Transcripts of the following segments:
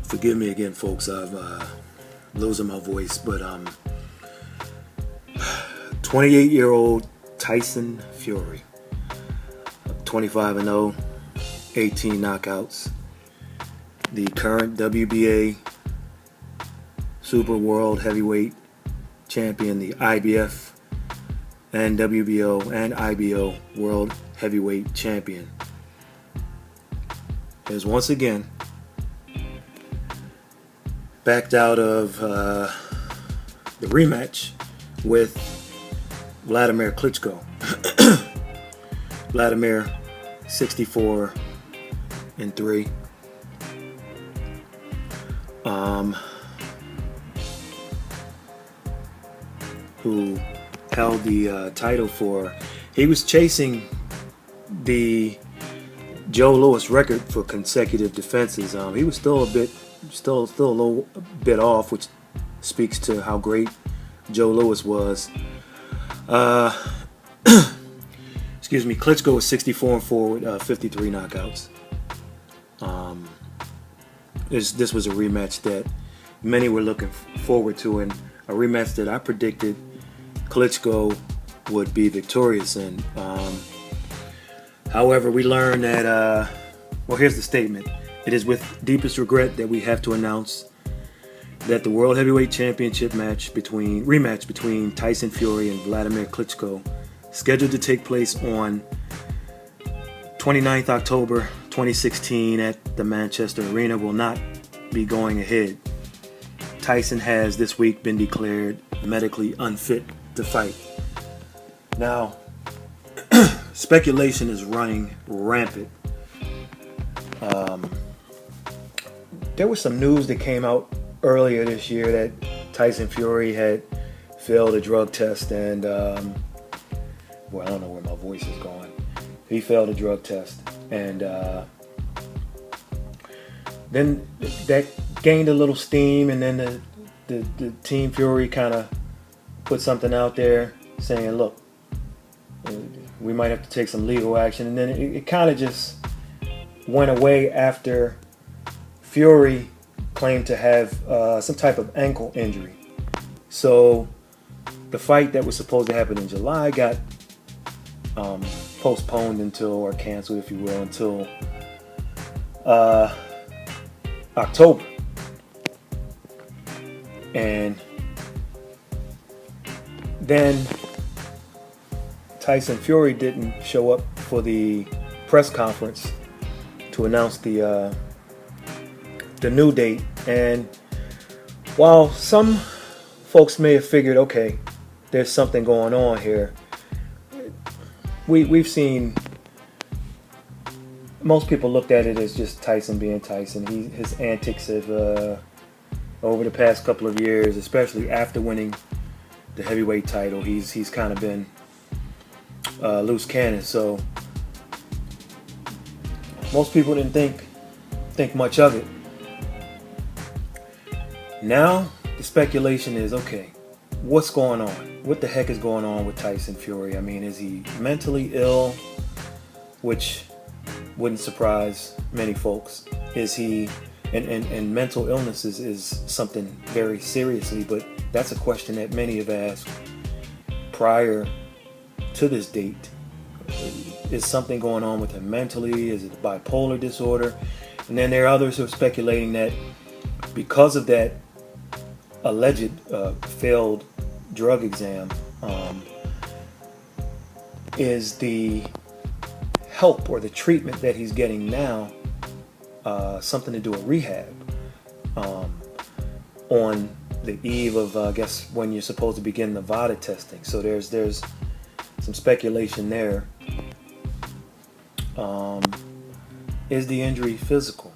Forgive me again, folks. I've losing my voice, but 28-year-old Tyson Fury, 25-0, 18 knockouts. The current WBA Super World Heavyweight Champion, the IBF and WBO and IBO World Heavyweight Champion, is once again backed out of the rematch with Wladimir Klitschko. Wladimir, 64-3. Who held the title for? He was chasing the Joe Louis record for consecutive defenses. He was still a little bit off, which speaks to how great Joe Louis was. Excuse me. Klitschko was 64-4 with 53 knockouts. This was a rematch that many were looking forward to, and a rematch that I predicted Klitschko would be victorious in. However, we learned that, well, here's the statement. It is with deepest regret that we have to announce that the World Heavyweight Championship rematch between Tyson Fury and Wladimir Klitschko, scheduled to take place on 29th October 2016 at the Manchester Arena, will not be going ahead. Tyson has this week been declared medically unfit to fight. Now, speculation is running rampant. There was some news that came out earlier this year that Tyson Fury had failed a drug test, and well, I don't know where my voice is going. He failed a drug test, and then that gained a little steam, and then the Team Fury kind of put something out there saying, look, we might have to take some legal action. And then it kind of just went away after Fury claimed to have some type of ankle injury. So the fight that was supposed to happen in July got postponed until, or canceled if you will, until October. And then Tyson Fury didn't show up for the press conference to announce the new date. And while some folks may have figured, okay, there's something going on here, we've seen most people looked at it as just Tyson being Tyson. His antics have over the past couple of years, especially after winning the heavyweight title, he's kind of been loose cannon. So most people didn't think much of it. Now the speculation is, okay, what's going on? What the heck is going on with Tyson Fury? I mean, is he mentally ill? Which wouldn't surprise many folks. Is he, and mental illness is something very seriously, but that's a question that many have asked prior to this date. Is something going on with him mentally? Is it bipolar disorder? And then there are others who are speculating that because of that alleged failed drug exam, is the help or the treatment that he's getting now something to do with rehab, on the eve of I guess when you're supposed to begin Nevada testing. So there's some speculation there. Is the injury physical?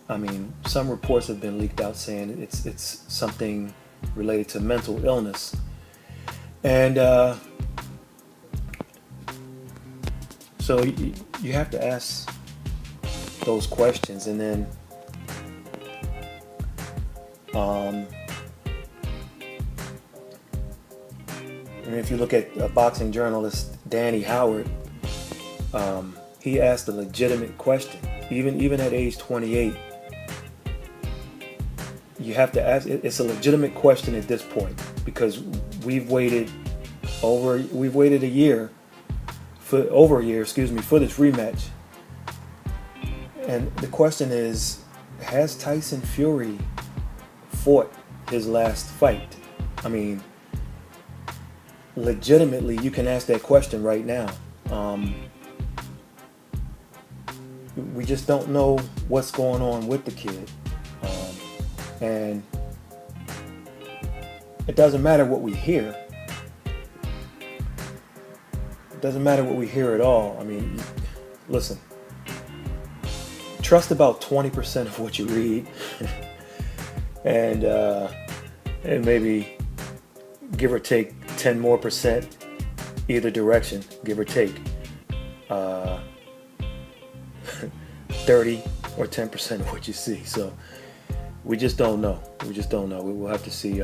I mean, some reports have been leaked out saying it's something related to mental illness, and so you have to ask those questions. And then and if you look at boxing journalist Danny Howard, he asked a legitimate question. Even at age 28, you have to ask. It's a legitimate question at this point because we've waited over a year for this rematch, and the question is, has Tyson Fury fought his last fight? I mean, legitimately, you can ask that question right now. We just don't know what's going on with the kid. And it doesn't matter what we hear. It doesn't matter what we hear at all. I mean, listen, trust about 20% of what you read and maybe give or take 10 more percent either direction, give or take 30 or 10% of what you see. So we just don't know. We'll have to see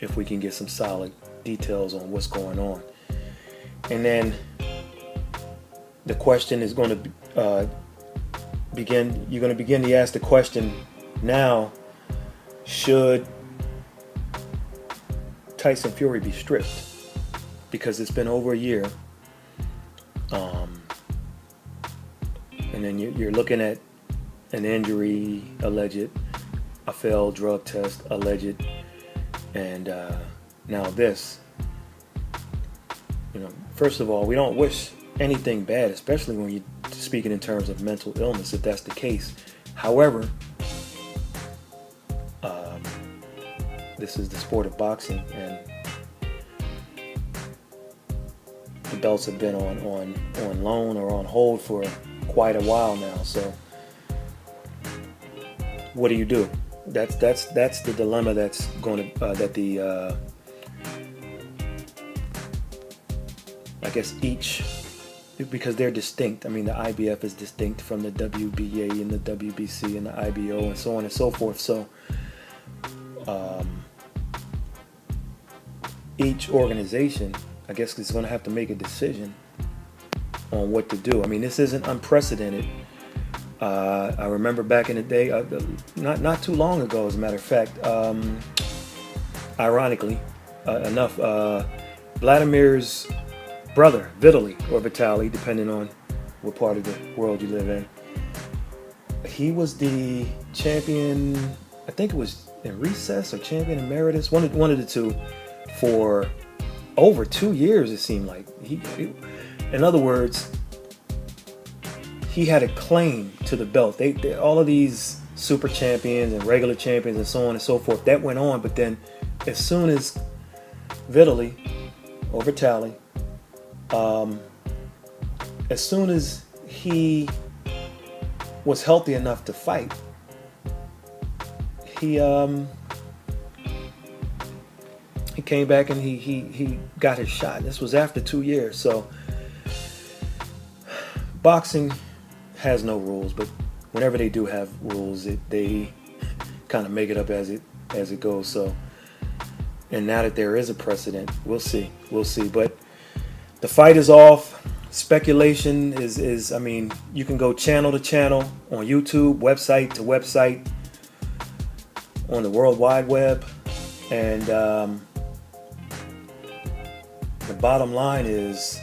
if we can get some solid details on what's going on. And then the question is going to begin. You're going to begin to ask the question now: should Tyson Fury be stripped? Because it's been over a year. And then you're looking at an injury alleged, a failed drug test alleged, and now this. First of all, we don't wish anything bad, especially when you're speaking in terms of mental illness, if that's the case. However, this is the sport of boxing, and the belts have been on loan or on hold for quite a while now. So what do you do? That's the dilemma that's going to that the I guess each, because they're distinct. I mean, the IBF is distinct from the WBA and the WBC and the IBO and so on and so forth. So each organization, I guess, is going to have to make a decision on what to do. I mean, this isn't unprecedented. I remember back in the day, not too long ago, as a matter of fact, ironically enough, Vladimir's brother, Vitaly, depending on what part of the world you live in, he was the champion, I think it was in recess or champion emeritus, one of the two, for over 2 years, it seemed like. In other words, he had a claim to the belt. They all of these super champions and regular champions and so on and so forth, that went on. But then as soon as Vitaly, as soon as he was healthy enough to fight, he came back and he got his shot. This was after 2 years. So boxing has no rules, but whenever they do have rules, they kind of make it up as it goes. So, and now that there is a precedent, we'll see. But the fight is off. Speculation is I mean, you can go channel to channel on YouTube, website to website, on the World Wide Web, and the bottom line is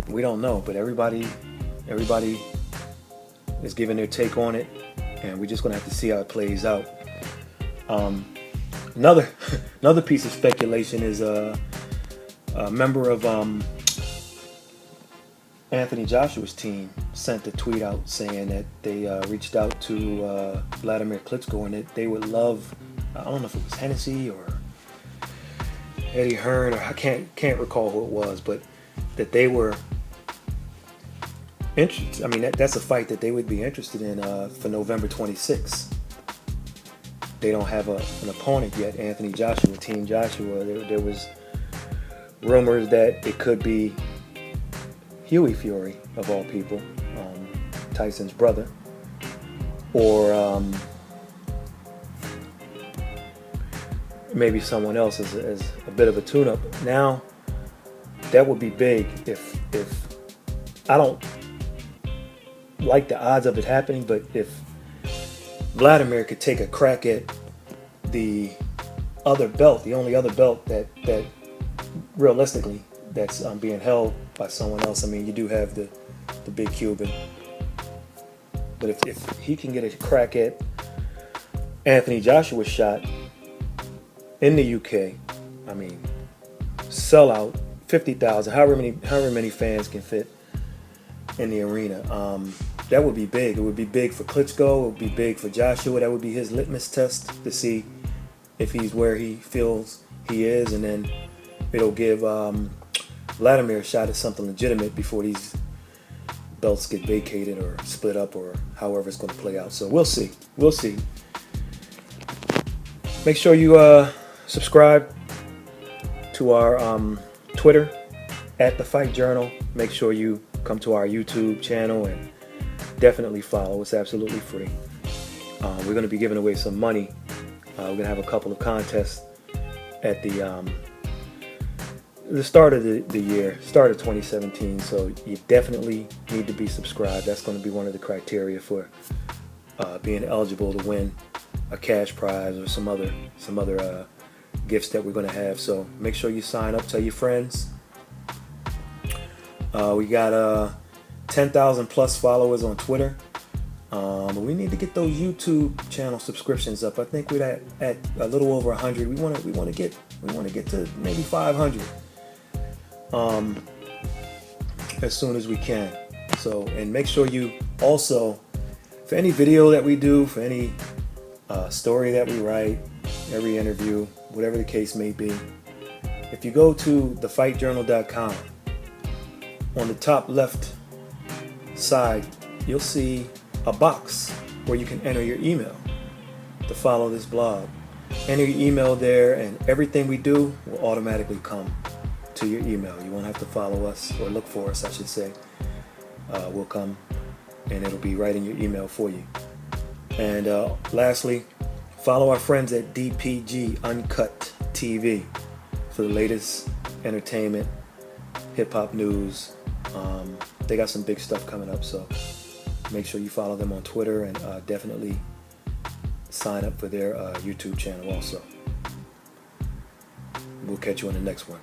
we don't know, but everybody is giving their take on it, and we're just gonna have to see how it plays out. Another piece of speculation is a member of Anthony Joshua's team sent a tweet out saying that they reached out to Wladimir Klitschko and that they would love, I don't know if it was Hennessy or Eddie Hearn, or I can't recall who it was, but that they were interested. I mean, that's a fight that they would be interested in for November 26th. They don't have an opponent yet. Anthony Joshua, Team Joshua. There was rumors that it could be Huey Fury, of all people, Tyson's brother, or maybe someone else as a bit of a tune-up. Now, that would be big if I don't like the odds of it happening, but if Vladimir could take a crack at the other belt, the only other belt that realistically that's being held by someone else. I mean, you do have the big Cuban, but if he can get a crack at Anthony Joshua's shot in the UK, I mean, sell out 50,000, however many fans can fit in the arena. That would be big. It would be big for Klitschko. It would be big for Joshua. That would be his litmus test to see if he's where he feels he is, and then it'll give Wladimir a shot at something legitimate before these belts get vacated or split up or however it's going to play out. So we'll see. We'll see. Make sure you subscribe to our Twitter at The Fight Journal. Make sure you come to our YouTube channel and definitely follow. It's absolutely free. We're going to be giving away some money. We're going to have a couple of contests at the start of the year, start of 2017. So you definitely need to be subscribed. That's going to be one of the criteria for being eligible to win a cash prize or some other gifts that we're going to have. So make sure you sign up. Tell your friends. We got 10,000 plus followers on Twitter. But we need to get those YouTube channel subscriptions up. I think we're at a little over 100. We want to get to maybe 500 as soon as we can. So, and make sure you also, for any video that we do, for any story that we write, every interview, whatever the case may be, if you go to thefightjournal.com, on the top left side, you'll see a box where you can enter your email to follow this blog. Enter your email there, and everything we do will automatically come to your email. You won't have to follow us, or look for us, I should say. We'll come, and it'll be right in your email for you. And lastly, follow our friends at DPG Uncut TV for the latest entertainment, hip-hop news. They got some big stuff coming up, so make sure you follow them on Twitter, and definitely sign up for their YouTube channel also. We'll catch you on the next one.